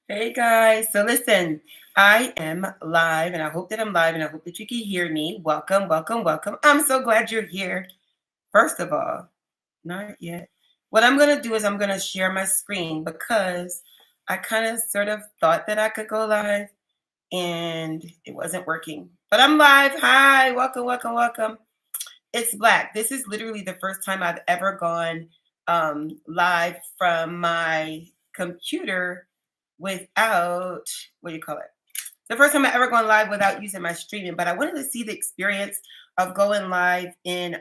Hey guys, so listen, I am live and I hope that I'm live and I hope that you can hear me. Welcome, welcome, welcome. I'm so glad you're here. First of all, not yet. What I'm going to do is I'm going to share my screen because I kind of sort of thought that I could go live and it wasn't working. But I'm live. Hi, welcome, welcome, welcome. It's Black. This is literally the first time I've ever gone live from my computer without, what do you call it? The first time I ever gone live without using my streaming, but I wanted to see the experience of going live in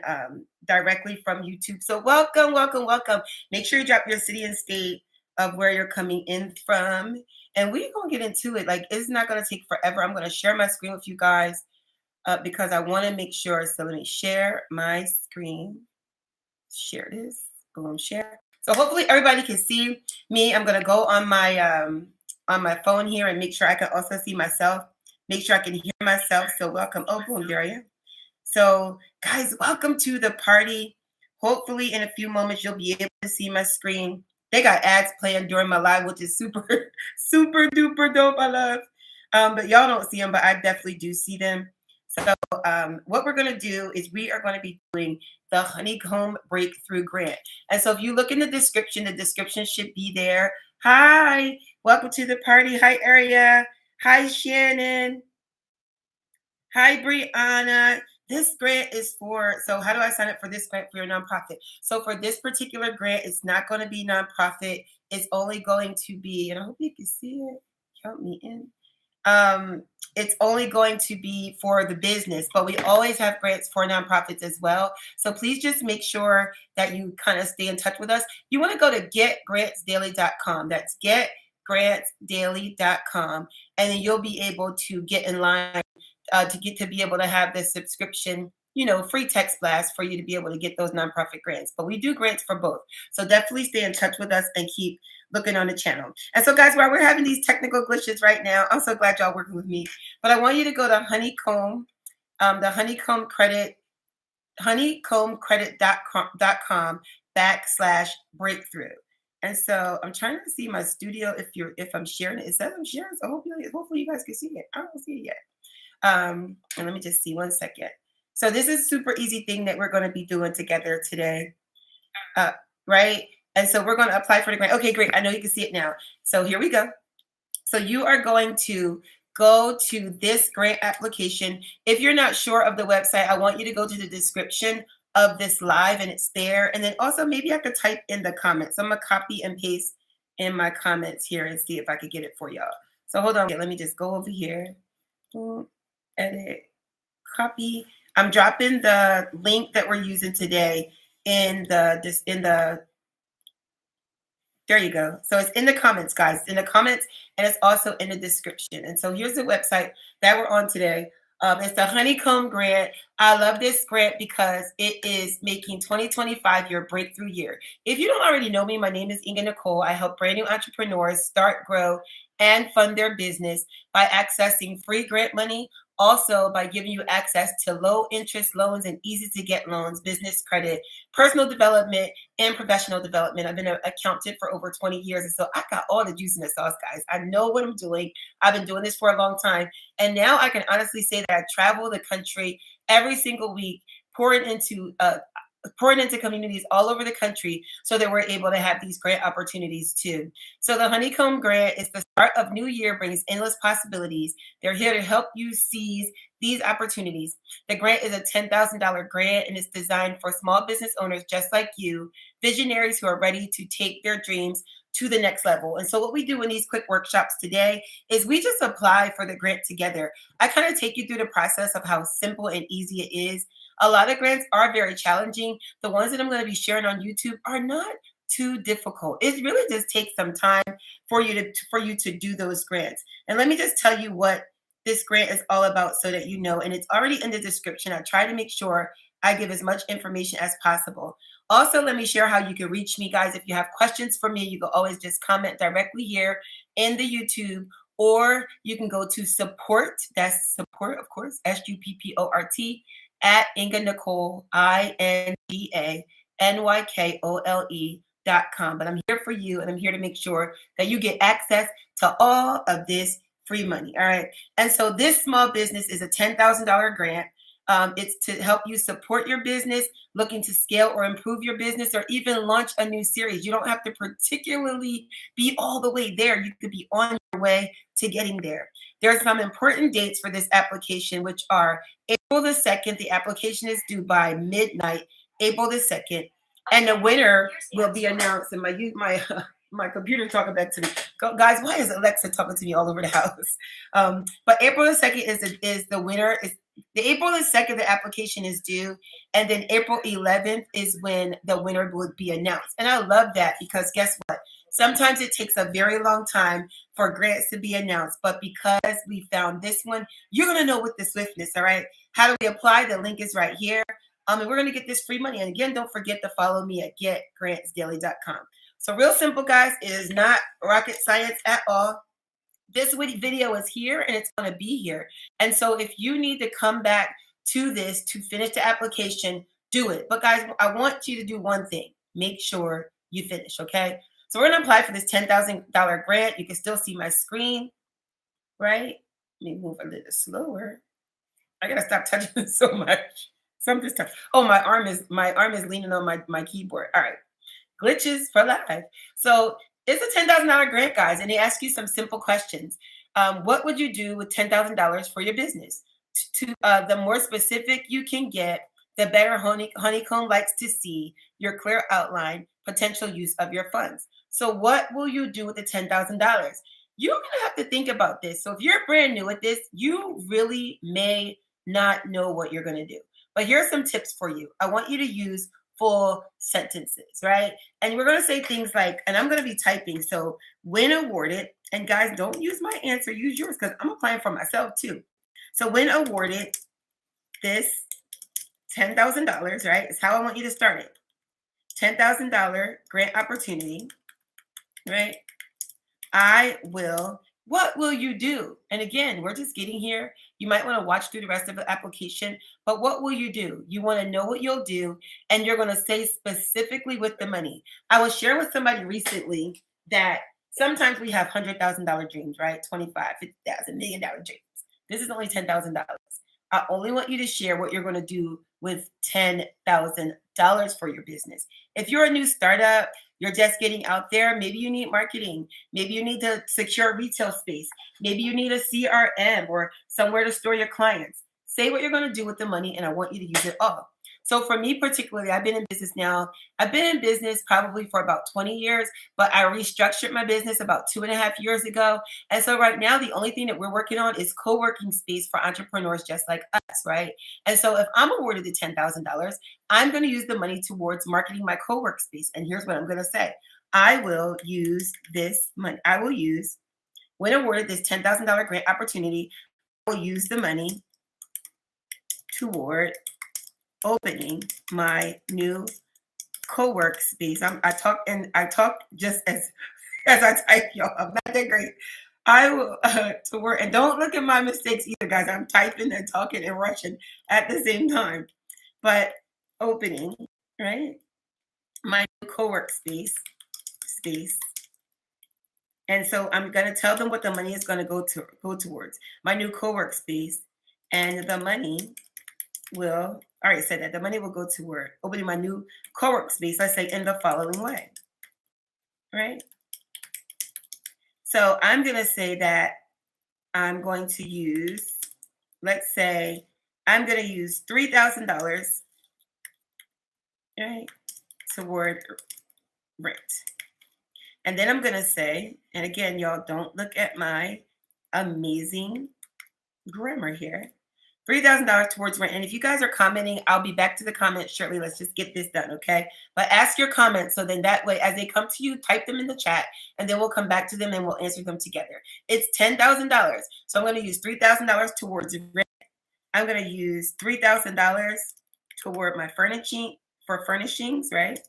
directly from YouTube. So welcome, welcome, welcome. Make sure you drop your city and state of where you're coming in from. And we're going to get into it. Like, it's not going to take forever. I'm going to share my screen with you guys because I want to make sure. So let me share my screen. Share this. Boom, share. So hopefully everybody can see me. I'm going to go on my phone here and make sure I can also see myself. Make sure I can hear myself. So welcome. Oh, boom, there I am. So guys, welcome to the party. Hopefully in a few moments you'll be able to see my screen. They got ads playing during my live, which is super, super duper dope. I love. But y'all don't see them, but I definitely do see them. So what we're going to do is we are going to be doing the Honeycomb Breakthrough Grant. And so if you look in the description should be there. Hi, welcome to the party. Hi, Aria. Hi, Shannon. Hi, Brianna. This grant is for, so how do I sign up for this grant for your nonprofit? So for this particular grant, it's not going to be nonprofit. It's only going to be, and I hope you can see it. Count me in. It's only going to be for the business, but we always have grants for nonprofits as well. So please just make sure that you kind of stay in touch with us. You want to go to getgrantsdaily.com. That's getgrantsdaily.com. And then you'll be able to get in line to be able to have this subscription, free text blast for you to be able to get those nonprofit grants. But we do grants for both. So definitely stay in touch with us and keep looking on the channel. And so guys, while we're having these technical glitches right now, I'm so glad y'all working with me. But I want you to go to Honeycomb, the honeycombcredit.com /breakthrough. And so I'm trying to see my studio if I'm sharing it. It says I'm sharing, so hopefully you guys can see it. I don't see it yet. And let me just see 1 second. So this is super easy thing that we're going to be doing together today, right? And so we're going to apply for the grant. Okay, great. I know you can see it now. So here we go. So you are going to go to this grant application. If you're not sure of the website, I want you to go to the description of this live and it's there. And then also maybe I could type in the comments. I'm going to copy and paste in my comments here and see if I could get it for y'all. So hold on. Let me just go over here. Edit, copy. I'm dropping the link that we're using today in the there you go. So it's in the comments, guys. In the comments, and it's also in the description. And so here's the website that we're on today. It's the Honeycomb Grant. I love this grant because it is making 2025 your breakthrough year. If you don't already know me, my name is Inga Nykole. I help brand new entrepreneurs start, grow, and fund their business by accessing free grant money, also by giving you access to low interest loans and easy to get loans, business credit, personal development, and professional development. I've been an accountant for over 20 years. And so I got all the juice in the sauce, guys. I know what I'm doing. I've been doing this for a long time. And now I can honestly say that I travel the country every single week, pouring into communities all over the country so that we're able to have these grant opportunities too. So the Honeycomb Grant is the start of new year, brings endless possibilities. They're here to help you seize these opportunities. The grant is a $10,000 grant and it's designed for small business owners just like you, visionaries who are ready to take their dreams to the next level. And so what we do in these quick workshops today is we just apply for the grant together. I kind of take you through the process of how simple and easy it is. A lot of grants are very challenging. The ones that I'm going to be sharing on YouTube are not too difficult. It really just takes some time for you to do those grants. And let me just tell you what this grant is all about so that you know, and it's already in the description. I try to make sure I give as much information as possible. Also, let me share how you can reach me, guys. If you have questions for me, you can always just comment directly here in the YouTube, or you can go to support, that's support, of course, SUPPORT, at Inga Nykole, INGANYKOLE innovate.com. But I'm here for you, and I'm here to make sure that you get access to all of this free money. All right. And so this small business is a $10,000 grant. It's to help you support your business, looking to scale or improve your business, or even launch a new series. You don't have to particularly be all the way there. You could be on your way to getting there. There are some important dates for this application, which are April the 2nd. The application is due by midnight, April the 2nd. And the winner will be announced. And my computer talking back to me. Guys, why is Alexa talking to me all over the house? But April the 2nd is the winner. The April the 2nd, the application is due. And then April 11th is when the winner would be announced. And I love that because guess what? Sometimes it takes a very long time for grants to be announced. But because we found this one, you're going to know with the swiftness, all right? How do we apply? The link is right here. And we're going to get this free money. And again, don't forget to follow me at getgrantsdaily.com. So real simple, guys. It is not rocket science at all. This video is here and it's going to be here. And so if you need to come back to this to finish the application, do it. But guys, I want you to do one thing. Make sure you finish, okay? So we're going to apply for this $10,000 grant. You can still see my screen, right? Let me move a little slower. I got to stop touching it so much. Something's touch. Oh, my arm is leaning on my keyboard. All right. Glitches for life. So it's a $10,000 grant, guys, and they ask you some simple questions. What would you do with $10,000 for your business? The more specific you can get, the better Honeycomb likes to see your clear outline, potential use of your funds. So what will you do with the $10,000? You're going to have to think about this. So if you're brand new at this, you really may not know what you're going to do. But here are some tips for you. I want you to use full sentences, right? And we're going to say things like, and I'm going to be typing. So when awarded, and guys, don't use my answer, use yours because I'm applying for myself too. So when awarded this $10,000, right, is how I want you to start it. $10,000 grant opportunity, right? What will you do? And again, we're just getting here. You might want to watch through the rest of the application, but what will you do? You want to know what you'll do, and you're going to say specifically with the money. I was sharing with somebody recently that sometimes we have $100,000 dreams, right? $25,000, $50,000, $1 million dreams. This is only $10,000. I only want you to share what you're going to do with $10,000 for your business. If you're a new startup, you're just getting out there, maybe you need marketing. Maybe you need to secure retail space. Maybe you need a CRM or somewhere to store your clients. Say what you're going to do with the money, and I want you to use it all. So for me particularly, I've been in business now. I've been in business probably for about 20 years, but I restructured my business about 2.5 years ago. And so right now, the only thing that we're working on is co-working space for entrepreneurs just like us, right? And so if I'm awarded the $10,000, I'm going to use the money towards marketing my co-work space. And here's what I'm going to say. I will use this money. When awarded this $10,000 grant opportunity, I will use the money toward opening my new co-work space. I talk just as I type, y'all. I'm not that great. I will to work, and don't look at my mistakes either, guys. I'm typing and talking and rushing at the same time. But opening, right? My new co-work space. And so I'm going to tell them what the money is going to go towards. My new co-work space, and the money will, all right, said that the money will go toward opening my new co-work space. I say in the following way, right? So I'm going to say that I'm going to use, let's say, I'm going to use $3,000, right, toward rent. And then I'm going to say, and again, y'all don't look at my amazing grammar here, $3,000 towards rent. And if you guys are commenting, I'll be back to the comments shortly. Let's just get this done, okay? But ask your comments so then that way, as they come to you, type them in the chat, and then we'll come back to them and we'll answer them together. It's $10,000. So I'm going to use $3,000 towards rent. I'm going to use $3,000 toward my furnishings, right?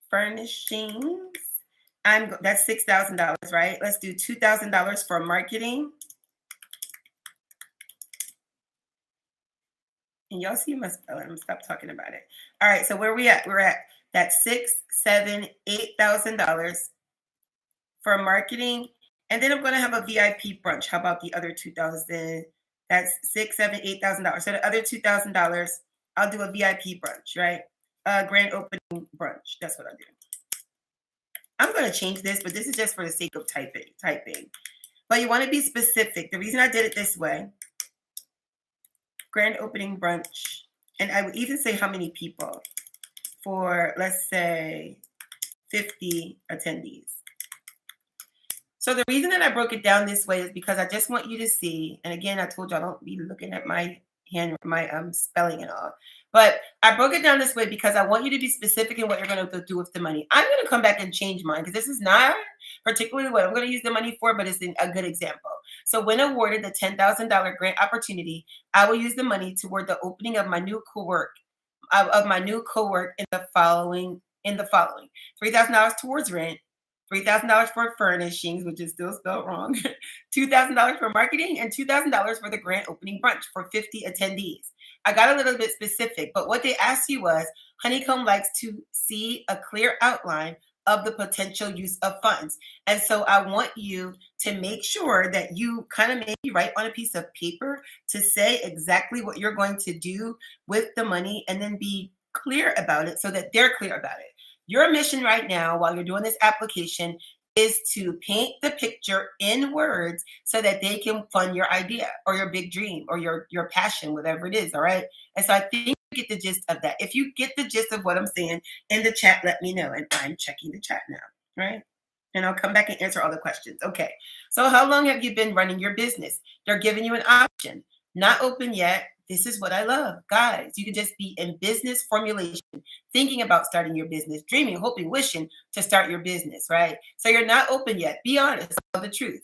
Furnishings. That's $6,000, right? Let's do $2,000 for marketing. And y'all see my spelling. I'm gonna stop talking about it. All right, so where we at? We're at that $6, $7, $8,000 for marketing, and then I'm gonna have a VIP brunch. How about the other 2,000? That's $6, $7, $8,000. So the other $2,000, I'll do a VIP brunch, right? Grand opening brunch. That's what I'll do. I'm gonna change this, but this is just for the sake of typing. But you want to be specific. The reason I did it this way, grand opening brunch, and I would even say how many people for, let's say, 50 attendees. So the reason that I broke it down this way is because I just want you to see, and again, I told you I don't be looking at my hand, my spelling and all, but I broke it down this way because I want you to be specific in what you're going to do with the money. I'm going to come back and change mine because this is not particularly what I'm going to use the money for, but it's a good example. So when awarded the $10,000 grant opportunity, I will use the money toward the opening of my new co-work in the following $3,000 towards rent, $3,000 for furnishings, which is still spelled wrong, $2,000 for marketing, and $2,000 for the grand opening brunch for 50 attendees. I got a little bit specific, but what they asked you was, Honeycomb likes to see a clear outline of the potential use of funds. And so I want you to make sure that you kind of maybe write on a piece of paper to say exactly what you're going to do with the money and then be clear about it so that they're clear about it. Your mission right now, while you're doing this application, is to paint the picture in words so that they can fund your idea or your big dream or your passion, whatever it is. All right. And so I think you get the gist of that. If you get the gist of what I'm saying in the chat, let me know. And I'm checking the chat now. Right. And I'll come back and answer all the questions. Okay. So how long have you been running your business? They're giving you an option. Not open yet. This is what I love. Guys, you can just be in business formulation, thinking about starting your business, dreaming, hoping, wishing to start your business, right? So you're not open yet. Be honest, tell the truth.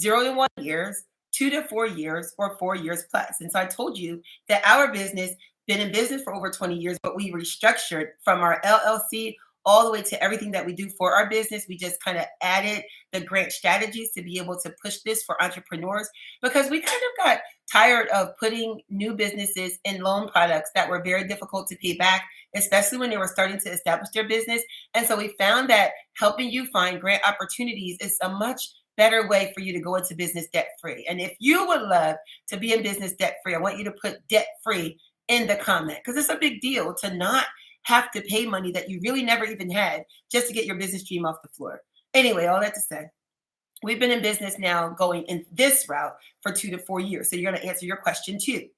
0 to 1 years, 2 to 4 years, or 4 years plus. And so I told you that our business been in business for over 20 years, but we restructured from our LLC all the way to everything that we do for our business. We just kind of added the grant strategies to be able to push this for entrepreneurs because we kind of got tired of putting new businesses in loan products that were very difficult to pay back, especially when they were starting to establish their business. And so we found that helping you find grant opportunities is a much better way for you to go into business debt-free. And if you would love to be in business debt-free, I want you to put debt-free in the comment because it's a big deal to not have to pay money that you really never even had just to get your business dream off the floor. Anyway, all that to say, we've been in business now going in this route for 2 to 4 years. So you're going to answer your question too.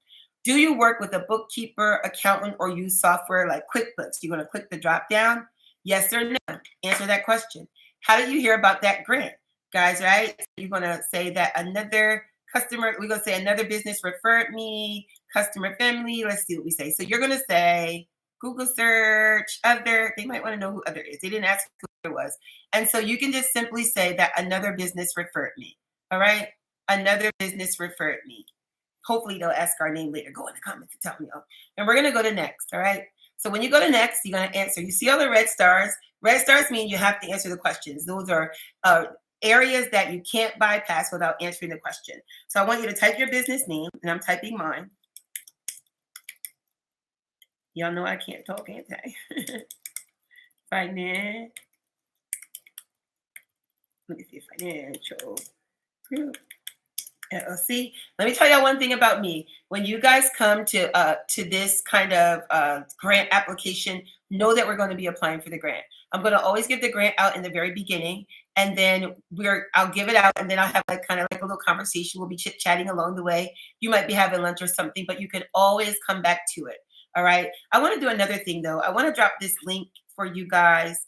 Do you work with a bookkeeper, accountant, or use software like QuickBooks? You're going to click the drop down. Yes or no? Answer that question. How did you hear about that grant? Guys, right? You're going to say that another customer, we're going to say another business referred me, customer family. Let's see what we say. So you're going to say, Google search, other. They might want to know who other is. They didn't ask who other was. And so you can just simply say that another business referred me. All right? Another business referred me. Hopefully they'll ask our name later. Go in the comments and tell me. And we're going to go to next. All right? So when you go to next, you're going to answer. You see all the red stars. Red stars mean you have to answer the questions. Those are areas that you can't bypass without answering the question. So I want you to type your business name, and I'm typing mine. Y'all know I can't talk, can't I? Finance. Let me see, financial group. LLC. Let me tell y'all one thing about me. When you guys come to this kind of grant application, know that we're going to be applying for the grant. I'm going to always give the grant out in the very beginning, and then I'll give it out, and then I'll have like kind of like a little conversation. We'll be chit-chatting along the way. You might be having lunch or something, but you can always come back to it. All right. I want to do another thing though. I want to drop this link for you guys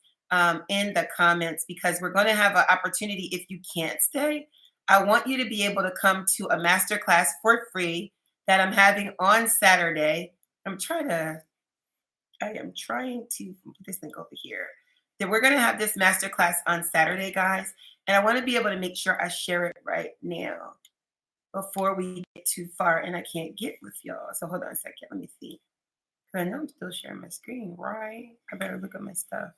in the comments because we're going to have an opportunity. If you can't stay, I want you to be able to come to a masterclass for free that I'm having on Saturday. I am trying to put this link over here. That we're going to have this masterclass on Saturday, guys. And I want to be able to make sure I share it right now before we get too far and I can't get with y'all. So hold on a second. Let me see. I know I'm still sharing my screen, right? I better look at my stuff.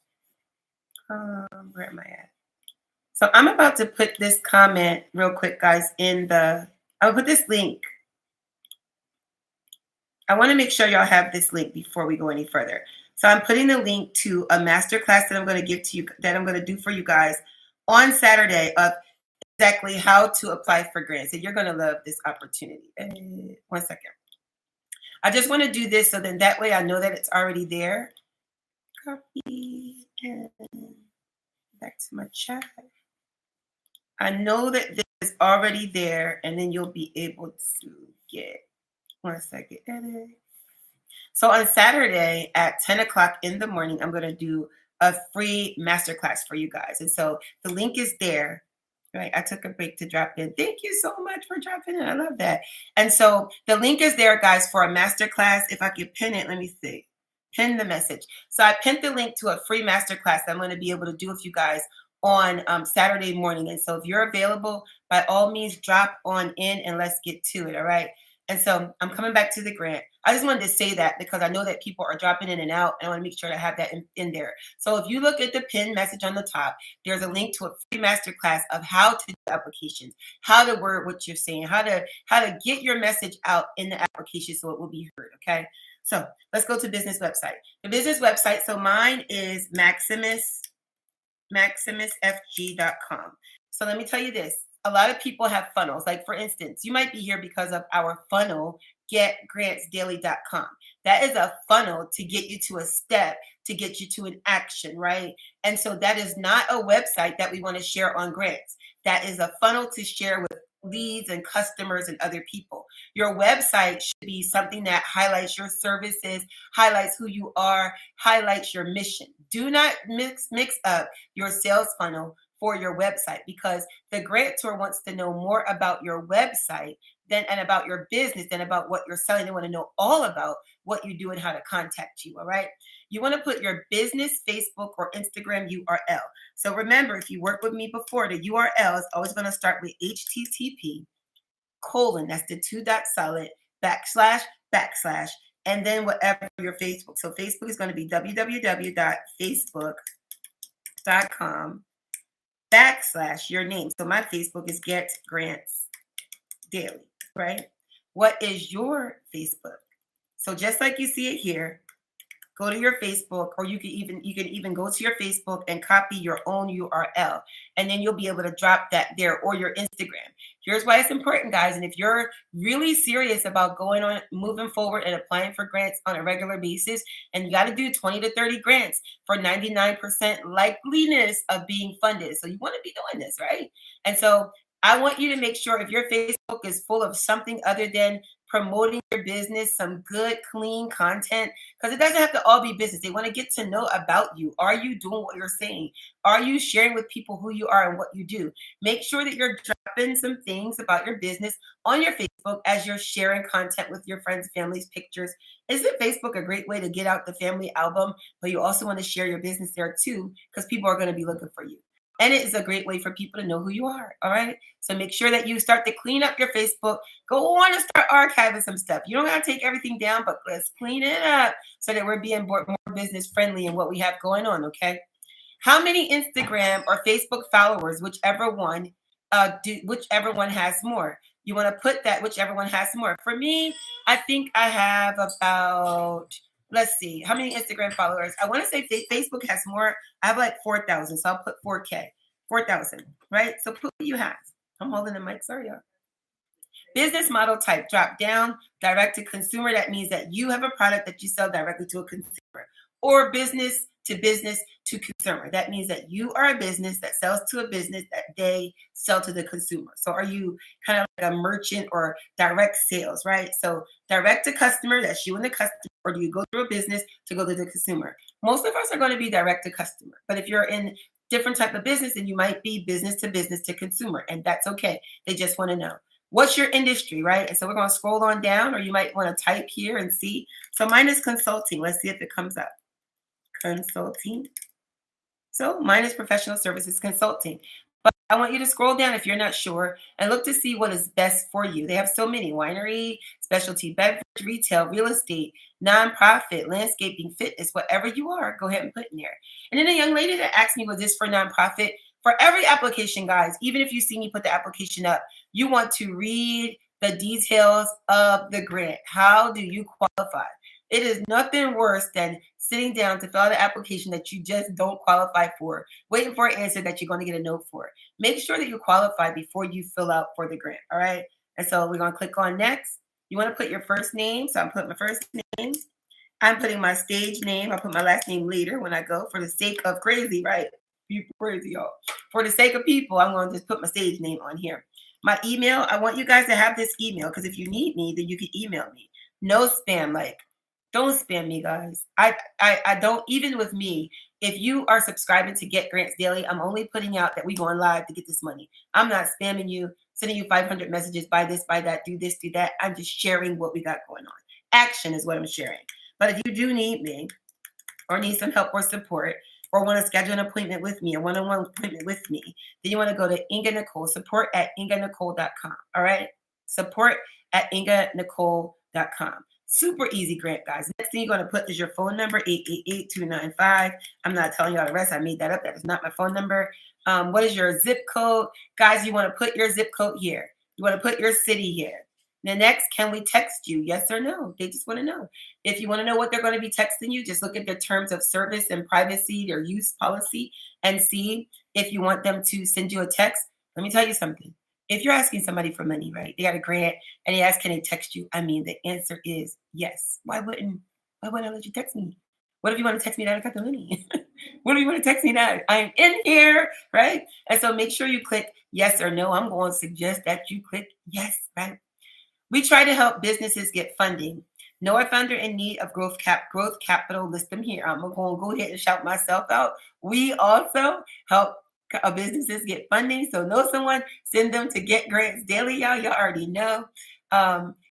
Where am I at? So I'm about to put this comment real quick, guys, I'll put this link I want to make sure y'all have this link before we go any further. So I'm putting the link to a masterclass that I'm going to give to you, that I'm going to do for you guys on Saturday of exactly how to apply for grants. And you're going to love this opportunity. One second. I just want to do this so then that way I know that it's already there. Copy and back to my chat. I know that this is already there, and then you'll be able to get, one second, edit. So on Saturday at 10 o'clock in the morning, I'm going to do a free masterclass for you guys. And so the link is there. Right. I took a break to drop in. Thank you so much for dropping in. I love that. And so the link is there, guys, for a masterclass. If I could pin it, let me see. Pin the message. So I pinned the link to a free masterclass I'm going to be able to do with you guys on Saturday morning. And so if you're available, by all means, drop on in and let's get to it. All right. And so I'm coming back to the grant. I just wanted to say that because I know that people are dropping in and out, and I want to make sure to have that in there. So if you look at the pin message on the top, there's a link to a free masterclass of how to do applications, how to word what you're saying, how to get your message out in the application so it will be heard. Okay. So let's go to business website. The business website. So mine is maximusfg.com. So let me tell you this. A lot of people have funnels. Like, for instance, you might be here because of our funnel, getgrantsdaily.com. That is a funnel to get you to a step, to get you to an action, right? And so that is not a website that we want to share on grants. That is a funnel to share with leads and customers and other people. Your website should be something that highlights your services, highlights who you are, highlights your mission. Do not mix up your sales funnel for your website, because the grantor wants to know more about your website and about your business than about what you're selling. They want to know all about what you do and how to contact you. All right. You want to put your business Facebook or Instagram URL. So remember, if you worked with me before, the URL is always going to start with HTTP : that's the 2 dot solid / and then whatever your Facebook. So Facebook is going to be www.facebook.com / your name. So my Facebook is Get Grants Daily, right? What is your Facebook? So just like you see it here, go to your Facebook, or you can even go to your Facebook and copy your own URL, and then you'll be able to drop that there, or your Instagram. Here's why it's important, guys. And if you're really serious about moving forward and applying for grants on a regular basis, and you got to do 20 to 30 grants for 99% likeliness of being funded. So you want to be doing this, right? And so I want you to make sure if your Facebook is full of something other than promoting your business, some good, clean content, because it doesn't have to all be business. They want to get to know about you. Are you doing what you're saying? Are you sharing with people who you are and what you do? Make sure that you're dropping some things about your business on your Facebook as you're sharing content with your friends, families, pictures. Isn't Facebook a great way to get out the family album, but you also want to share your business there too, because people are going to be looking for you. And it is a great way for people to know who you are. All right. So make sure that you start to clean up your Facebook. Go on and start archiving some stuff. You don't have to take everything down, but let's clean it up so that we're being more business friendly in what we have going on. Okay. How many Instagram or Facebook followers, whichever one has more? You want to put that whichever one has more. For me, I think I have about, let's see, how many Instagram followers? I want to say Facebook has more. I have like 4,000, so I'll put 4K, 4,000, right? So put what you have. I'm holding the mic, sorry, y'all. Business model type, drop down, direct to consumer. That means that you have a product that you sell directly to a consumer, or business to consumer. That means that you are a business that sells to a business that they sell to the consumer. So are you kind of like a merchant or direct sales, right? So direct to customer, that's you and the customer, or do you go through a business to go to the consumer? Most of us are going to be direct to customer, but if you're in different type of business, then you might be business to consumer, and that's okay. They just want to know. What's your industry, right? And so we're going to scroll on down, or you might want to type here and see. So mine is consulting. Let's see if it comes up. Consulting. So mine is professional services consulting. But I want you to scroll down if you're not sure and look to see what is best for you. They have so many: winery, specialty beverage, retail, real estate, nonprofit, landscaping, fitness, whatever you are, go ahead and put in there. And then a young lady that asked me, was this for nonprofit? For every application, guys, even if you see me put the application up, you want to read the details of the grant. How do you qualify? It is nothing worse than sitting down to fill out an application that you just don't qualify for, waiting for an answer that you're going to get a note for. Make sure that you qualify before you fill out for the grant. All right. And so we're going to click on next. You want to put your first name. So I'm putting my first name. I'm putting my stage name. I'll put my last name later when I go for the sake of crazy, right? People crazy, y'all. For the sake of people, I'm going to just put my stage name on here. My email, I want you guys to have this email because if you need me, then you can email me. No spam, like, don't spam me, guys. I don't, even with me, if you are subscribing to Get Grants Daily, I'm only putting out that we going live to get this money. I'm not spamming you, sending you 500 messages, buy this, buy that, do this, do that. I'm just sharing what we got going on. Action is what I'm sharing. But if you do need me or need some help or support or want to schedule an appointment with me, a one-on-one appointment with me, then you want to go to Inga Nykole, support at inganykole.com. All right? Support at inganykole.com. Super easy grant, guys. Next thing you're going to put is your phone number, 888-295. I'm not telling you all the rest. I made that up. That is not my phone number. What is your zip code? Guys, you want to put your zip code here. You want to put your city here. The next, can we text you? Yes or no? They just want to know. If you want to know what they're going to be texting you, just look at the terms of service and privacy, their use policy, and see if you want them to send you a text. Let me tell you something. If you're asking somebody for money, right? They got a grant and they ask, can they text you? I mean, the answer is yes. Why wouldn't I let you text me? What if you want to text me that I got the money? What if you want to text me that I'm in here, right? And so make sure you click yes or no. I'm going to suggest that you click yes, right? We try to help businesses get funding. Know a founder in need of growth capital, list them here. I'm going to go ahead and shout myself out. We also help businesses get funding. So know someone, send them to Get Grants Daily, y'all. Y'all already know.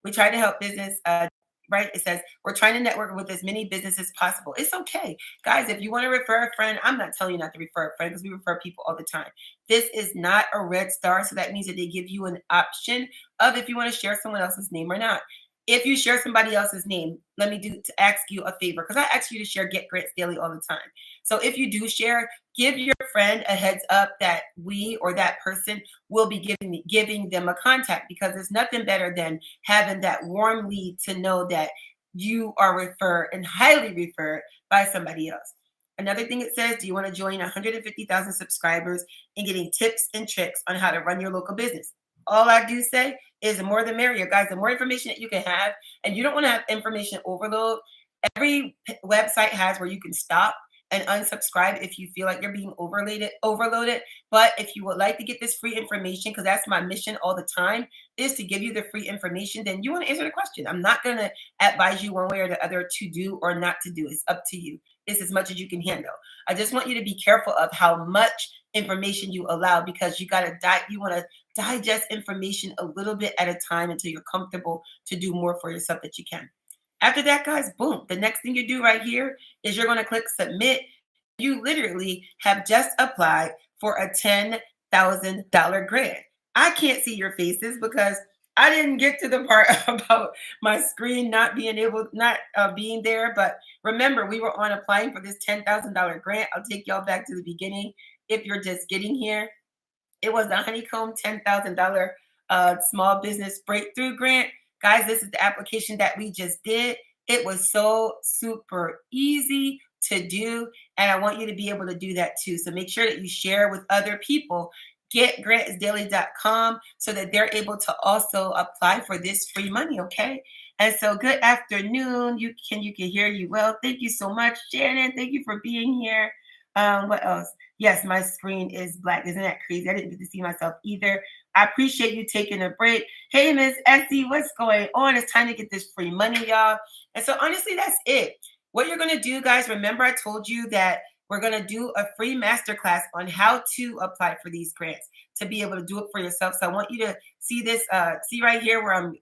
We try to help business, right? It says we're trying to network with as many businesses as possible. It's okay. Guys, if you want to refer a friend, I'm not telling you not to refer a friend because we refer people all the time. This is not a red star. So that means that they give you an option of if you want to share someone else's name or not. If you share somebody else's name, let me ask you a favor because I ask you to share Get Grants Daily all the time. So if you do share, give your friend a heads up that we or that person will be giving them a contact because there's nothing better than having that warm lead to know that you are referred and highly referred by somebody else. Another thing it says, do you want to join 150,000 subscribers and getting tips and tricks on how to run your local business? All I do say is the more the merrier, guys. The more information that you can have, and you don't want to have information overload. Every website has where you can stop and unsubscribe if you feel like you're being overloaded. But if you would like to get this free information, because that's my mission all the time, is to give you the free information, then you want to answer the question. I'm not going to advise you one way or the other to do or not to do. It's up to you. It's as much as you can handle. I just want you to be careful of how much information you allow because you want to digest information a little bit at a time until you're comfortable to do more for yourself that you can. After that, guys, boom. The next thing you do right here is you're going to click submit. You literally have just applied for a $10,000 grant. I can't see your faces because I didn't get to the part about my screen not being there. But remember, we were on applying for this $10,000 grant. I'll take y'all back to the beginning. If you're just getting here, it was the Honeycomb $10,000 small business breakthrough grant. Guys, this is the application that we just did. It was so super easy to do. And I want you to be able to do that too. So make sure that you share with other people. GetGrantsDaily.com so that they're able to also apply for this free money, okay? And so good afternoon. You can hear you well. Thank you so much, Shannon. Thank you for being here. What else? Yes, my screen is black. Isn't that crazy? I didn't get to see myself either. I appreciate you taking a break. Hey, Miss Essie, what's going on? It's time to get this free money, y'all. And so honestly, that's it. What you're going to do, guys, remember I told you that we're going to do a free masterclass on how to apply for these grants to be able to do it for yourself. So I want you to see this, see right here where I'm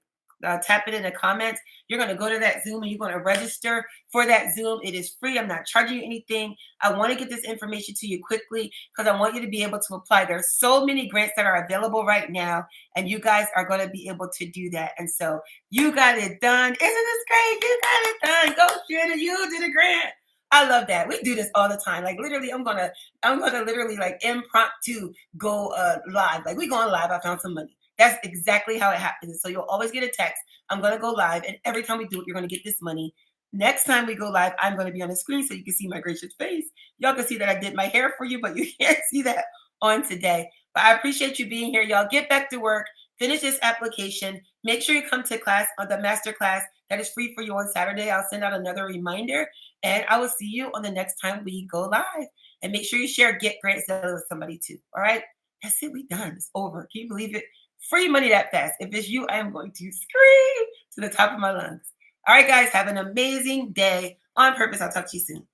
tapping in the comments. You're going to go to that Zoom and you're going to register for that Zoom. It is free. I'm not charging you anything. I want to get this information to you quickly because I want you to be able to apply. There's so many grants that are available right now, and you guys are going to be able to do that. And so you got it done. Isn't this great? You got it done. Go, Shannon. You did a grant. I love that. We do this all the time. Like literally, I'm gonna literally like impromptu go live. Like we going live. I found some money. That's exactly how it happens. So you'll always get a text. I'm going to go live. And every time we do it, you're going to get this money. Next time we go live, I'm going to be on the screen so you can see my gracious face. Y'all can see that I did my hair for you, but you can't see that on today. But I appreciate you being here. Y'all get back to work. Finish this application. Make sure you come to class, on the master class that is free for you on Saturday. I'll send out another reminder, and I will see you on the next time we go live. And make sure you share Get Grant Seller with somebody too. All right. That's it. We done. It's over. Can you believe it? Free money that fast. If it's you, I am going to scream to the top of my lungs. All right, guys. Have an amazing day on purpose. I'll talk to you soon.